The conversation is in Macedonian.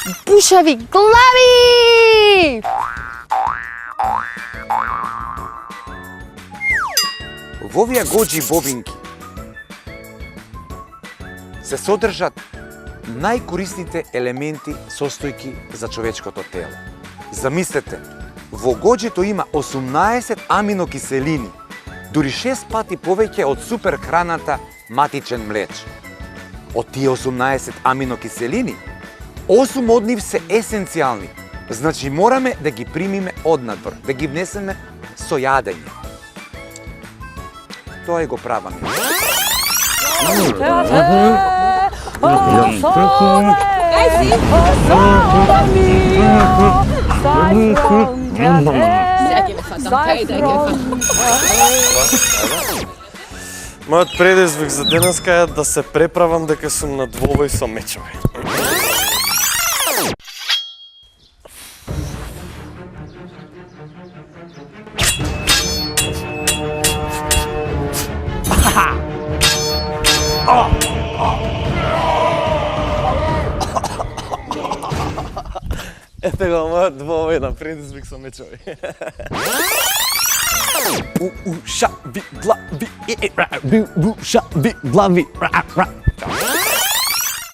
Бушави глави! Во овие гоџи бобинки се содржат најкорисните елементи состојки за човечкото тело. Замислете, во гоџито има 18 аминокиселини, дури 6 пати повеќе од суперхраната матичен млеч. Од тие 18 аминокиселини, 8 од нив се есенцијални. Значи мораме да ги примиме однадвор, да ги внесеме со јадење. Тоа и го праваме. Мојот предизвик за денеска е да се преправам дека сум на двобој со мечови. Ете го мојот двобој на предизвик со мечови. Ша ви глави, ша ви глави.